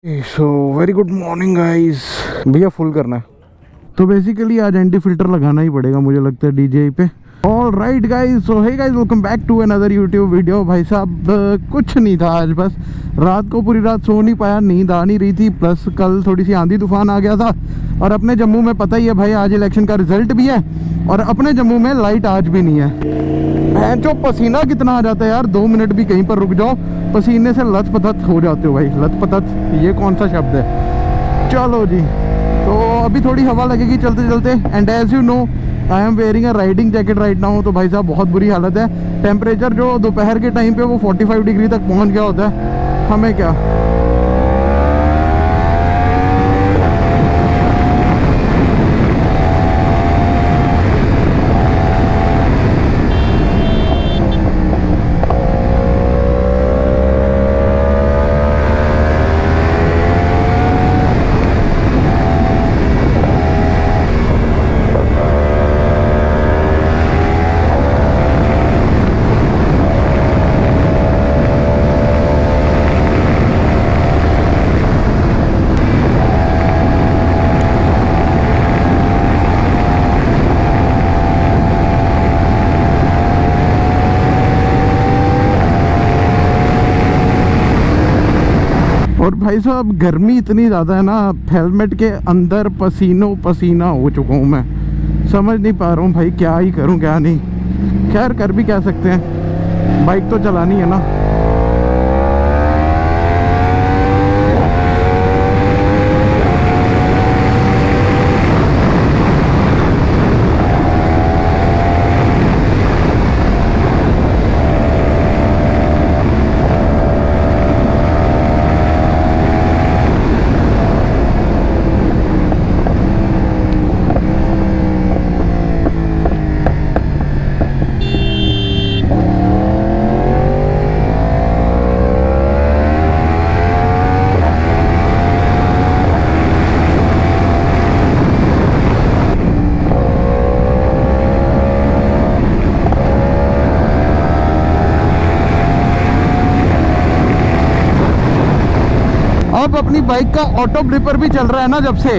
So very good morning guys. भैया full करना है तो बेसिकली आज एंटी फिल्टर लगाना ही पड़ेगा मुझे लगता है DJI पे। All right guys, so hey guys, welcome back to another YouTube video. भाई साहब कुछ नहीं था आज, बस रात को पूरी रात सो नहीं पाया, नींद आ नहीं रही थी, प्लस कल थोड़ी सी आंधी तूफान आ गया था। और अपने जम्मू में पता ही है भाई, आज इलेक्शन का रिजल्ट भी है और अपने जम्मू में लाइट आज भी नहीं है। जो पसीना कितना आ जाता है यार, 2 मिनट भी कहीं पर रुक जाओ पसीने से लथपथ हो जाते हो भाई। लथपथ ये कौन सा शब्द है? चलो जी, तो अभी थोड़ी हवा लगेगी चलते चलते। And as you know I am wearing a riding jacket right now. तो भाई साहब बहुत बुरी हालत है। टेम्परेचर जो दोपहर के टाइम पे वो 45 डिग्री तक पहुंच गया होता है, हमें क्या। और भाई साहब गर्मी इतनी ज़्यादा है ना, हेलमेट के अंदर पसीनो पसीना हो चुका हूँ मैं। समझ नहीं पा रहा हूँ भाई क्या ही करूँ क्या नहीं। खैर कर भी क्या सकते हैं, बाइक तो चलानी है ना। अब अपनी बाइक का ऑटो ब्रिपर भी चल रहा है ना जब से,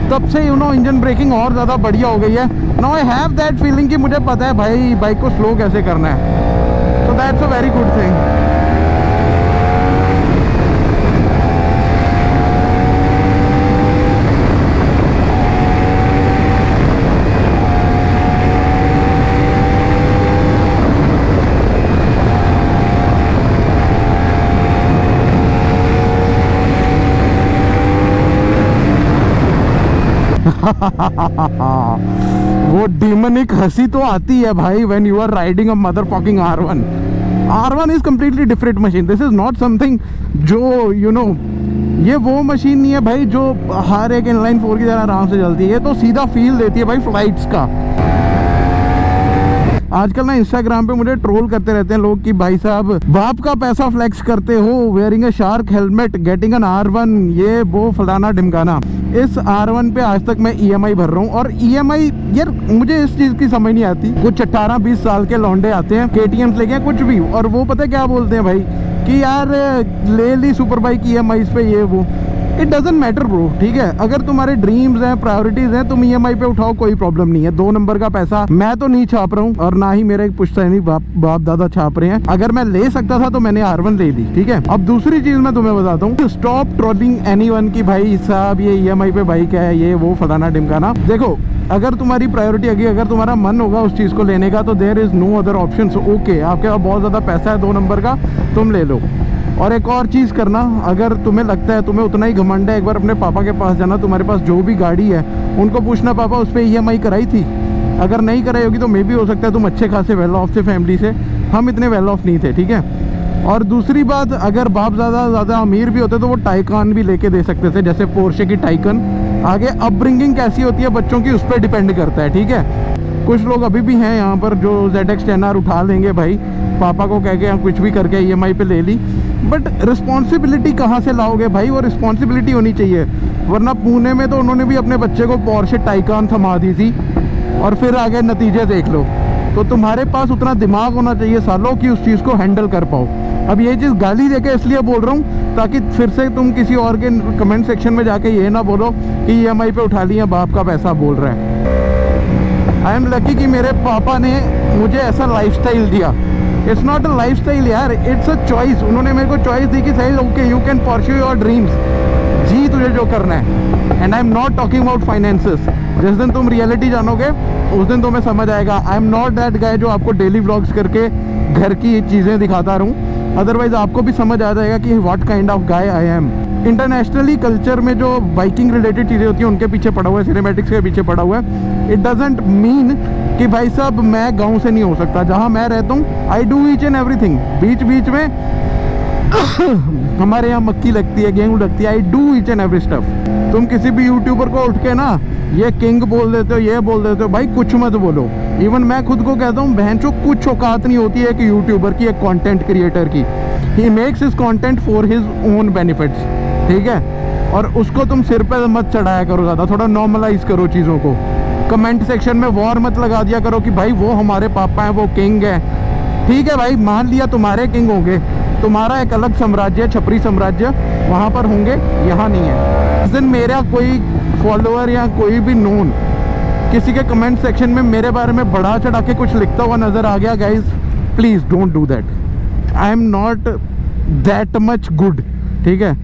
तब से इंजन ब्रेकिंग और ज़्यादा बढ़िया हो गई है। Now I have that feeling कि मुझे पता है भाई बाइक को स्लो कैसे करना है। So that's a very good thing. वो डीमनिक हंसी तो आती है भाई when you are riding a motherfucking R1। R1 is completely different machine. This is not something जो ये वो मशीन नहीं है भाई जो हर एक इनलाइन 4 की तरह आराम से चलती है। ये तो सीधा फील देती है भाई फ्लाइट्स का। आजकल ना इंस्टाग्राम पे मुझे ट्रोल करते रहते हैं लोग कि भाई साहब बाप का पैसा फ्लेक्स करते हो, wearing a shark helmet, getting an R1, ये वो फलाना ढिमकाना। इस R1 पे आज तक मैं EMI भर रहा हूँ। और EMI यार मुझे इस चीज़ की समझ नहीं आती। कुछ 18-20 साल के लौंडे आते हैं, KTM लेके कुछ भी, और वो पता है क्या बोलते हैं भाई कि यार ले ली सुपर बाइक EMI पे, ये वो। इट डजेंट मैटर ब्रो, ठीक है। अगर तुम्हारे ड्रीम्स हैं, प्रायोरिटीज हैं, तुम EMI पे उठाओ, कोई प्रॉब्लम नहीं है। 2 नंबर का पैसा मैं तो नहीं छाप रहा हूँ और ना ही मेरे पुश्तैनी बाप दादा छाप रहे हैं। अगर मैं ले सकता था तो मैंने R1 ले ली, ठीक है। अब दूसरी चीज मैं तुम्हें बताता हूँ, स्टॉप ट्रोलिंग एनीवन की भाई साहब ये EMI पे बाइक है, ये वो फलाना ढिमकाना। देखो अगर तुम्हारी प्रायोरिटी अगी, अगर तुम्हारा मन होगा उस चीज को लेने का, तो there is no other option. Okay, आपके पास बहुत ज्यादा पैसा है 2 नंबर का, तुम ले लो। और एक और चीज़ करना, अगर तुम्हें लगता है तुम्हें उतना ही घमंड है, एक बार अपने पापा के पास जाना, तुम्हारे पास जो भी गाड़ी है उनको पूछना पापा उस पर EMI कराई थी। अगर नहीं कराई होगी तो मे भी हो सकता है तुम अच्छे खासे वेल ऑफ थे फैमिली से, हम इतने वेल ऑफ नहीं थे, ठीक है। और दूसरी बात, अगर बाप ज़्यादा अमीर भी होते तो वो टाइकान भी लेके दे सकते थे, जैसे पोर्शे की टाइकन। आगे अपब्रिंगिंग कैसी होती है बच्चों की, उस पर डिपेंड करता है, ठीक है। कुछ लोग अभी भी हैं यहाँ पर जो ZX 10R उठा लेंगे भाई, पापा को कह के कुछ भी करके EMI पे ले ली। बट रिस्पॉन्सिबिलिटी कहाँ से लाओगे भाई? वो रिस्पॉन्सिबिलिटी होनी चाहिए, वरना पुणे में तो उन्होंने भी अपने बच्चे को पोर्शे टाइकान थमा दी थी और फिर आगे नतीजे देख लो। तो तुम्हारे पास उतना दिमाग होना चाहिए सालों कि उस चीज़ को हैंडल कर पाओ। अब ये चीज़ गाली देके इसलिए बोल रहा हूँ ताकि फिर से तुम किसी और के कमेंट सेक्शन में जाके ये ना बोलो कि EMI पे उठा लिया, बाप का पैसा बोल रहा है। आई एम लकी कि मेरे पापा ने मुझे ऐसा लाइफस्टाइल दिया। इट्स नॉट अ लाइफस्टाइल यार, इट्स अ चॉइस। उन्होंने मेरे को चॉइस दी कि सही okay you can pursue your dreams, जी तुझे जो करना है। And I am not talking about finances. जिस दिन तुम रियलिटी जानोगे उस दिन तुम्हें समझ आएगा। आई एम नॉट दैट गाय जो आपको डेली व्लॉग्स करके घर की चीज़ें दिखाता रहूँ, अदरवाइज आपको भी समझ आ जाएगा कि what kind of guy I am. Internationally culture में जो बाइकिंग रिलेटेड चीज़ें होती हैं उनके पीछे पड़ा हुआ है, सिनेमैटिक्स के पीछे पड़ा हुआ है। इट डजेंट मीन कि भाई साहब मैं गाँव से नहीं हो सकता। जहाँ मैं रहता हूँ I do each and everything. बीच बीच में हमारे यहाँ मक्की लगती है, गेहूँ लगती है, I do each and every stuff. तुम किसी भी यूट्यूबर को उठ के ना ये किंग बोल देते हो, ये बोल देते हो, भाई कुछ मत बोलो। इवन मैं खुद को कहता हूँ बहनचोद कुछ औकात नहीं होती है कि यूट्यूबर की, एक कंटेंट क्रिएटर की। He makes his content for his own benefits, ठीक है। और उसको तुम सिर पे मत चढ़ाया करो ज़्यादा, थोड़ा नॉर्मलाइज करो चीज़ों को। कमेंट सेक्शन में वॉर मत लगा दिया करो कि भाई वो हमारे पापा हैं, वो किंग है। ठीक है भाई, मान लिया तुम्हारे किंग होंगे, तुम्हारा एक अलग साम्राज्य, छपरी साम्राज्य वहाँ पर होंगे, यहाँ नहीं है। जिस दिन मेरा कोई फॉलोअर या कोई भी नोन किसी के कमेंट सेक्शन में मेरे बारे में बढ़ा चढ़ा के कुछ लिखता हुआ नज़र आ गया, guys please don't do that. I am not that much good, ठीक है।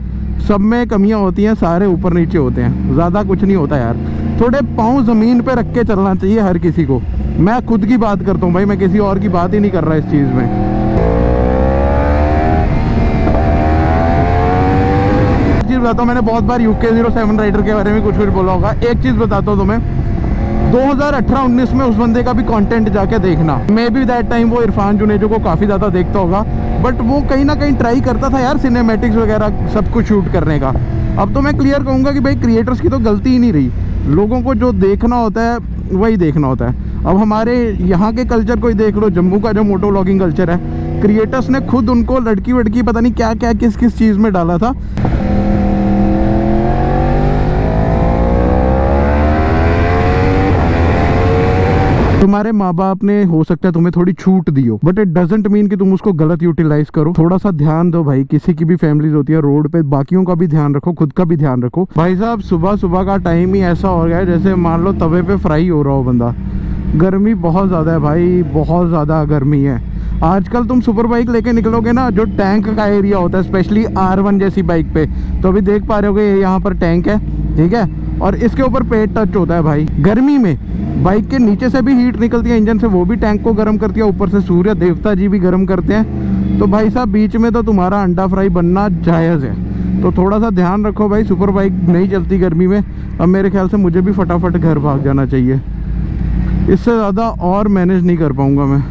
सब में कमियां होती हैं, सारे ऊपर नीचे होते हैं, ज़्यादा कुछ नहीं होता यार। थोड़े पाँव ज़मीन पे रख के चलना चाहिए हर किसी को। मैं खुद की बात करता हूँ भाई, मैं किसी और की बात ही नहीं कर रहा इस चीज़ में। चीज़ बताता हूँ, मैंने बहुत बार UK07 राइडर के बारे में कुछ बोला होगा। एक चीज़ बताता हूँ तुम्हें, 2018-19 में उस बंदे का भी कंटेंट जाके देखना। मे बी दैट टाइम वो इरफान जुनेजो को काफ़ी ज़्यादा देखता होगा, बट वो कहीं ना कहीं ट्राई करता था यार सिनेमैटिक्स वगैरह सब कुछ शूट करने का। अब तो मैं क्लियर कहूँगा कि भाई क्रिएटर्स की तो गलती ही नहीं रही, लोगों को जो देखना होता है वही देखना होता है। अब हमारे यहाँ के कल्चर को ही देख लो, जम्मू का जो मोटो व्लॉगिंग कल्चर है, क्रिएटर्स ने खुद उनको लड़की वड़की पता नहीं क्या क्या किस किस चीज़ में डाला था। तुम्हारे माँ बाप ने हो सकता है तुम्हें थोड़ी छूट दी हो, बट इट डजेंट मीन कि तुम उसको गलत यूटिलाइज करो। थोड़ा सा ध्यान दो भाई, किसी की भी फैमिलीज होती है रोड पे, बाकियों का भी ध्यान रखो, खुद का भी ध्यान रखो। भाई साहब सुबह सुबह का टाइम ही ऐसा हो गया है जैसे मान लो तवे पे फ्राई हो रहा हो बंदा। गर्मी बहुत ज़्यादा है भाई, बहुत ज़्यादा गर्मी है। आजकल तुम सुपर बाइक लेके निकलोगे ना, जो टैंक का एरिया होता है स्पेशली R1 जैसी बाइक पे, तो अभी देख पा रहे होगे यहाँ पर टैंक है, ठीक है, और इसके ऊपर पेट टच होता है भाई। गर्मी में बाइक के नीचे से भी हीट निकलती है इंजन से, वो भी टैंक को गर्म करती है, ऊपर से सूर्य देवता जी भी गर्म करते हैं। तो भाई साहब बीच में तो तुम्हारा अंडा फ्राई बनना जायज़ है, तो थोड़ा सा ध्यान रखो भाई। सुपर बाइक नहीं चलती गर्मी में। अब मेरे ख्याल से मुझे भी फटाफट घर भाग जाना चाहिए, इससे ज़्यादा और मैनेज नहीं कर पाऊँगा मैं।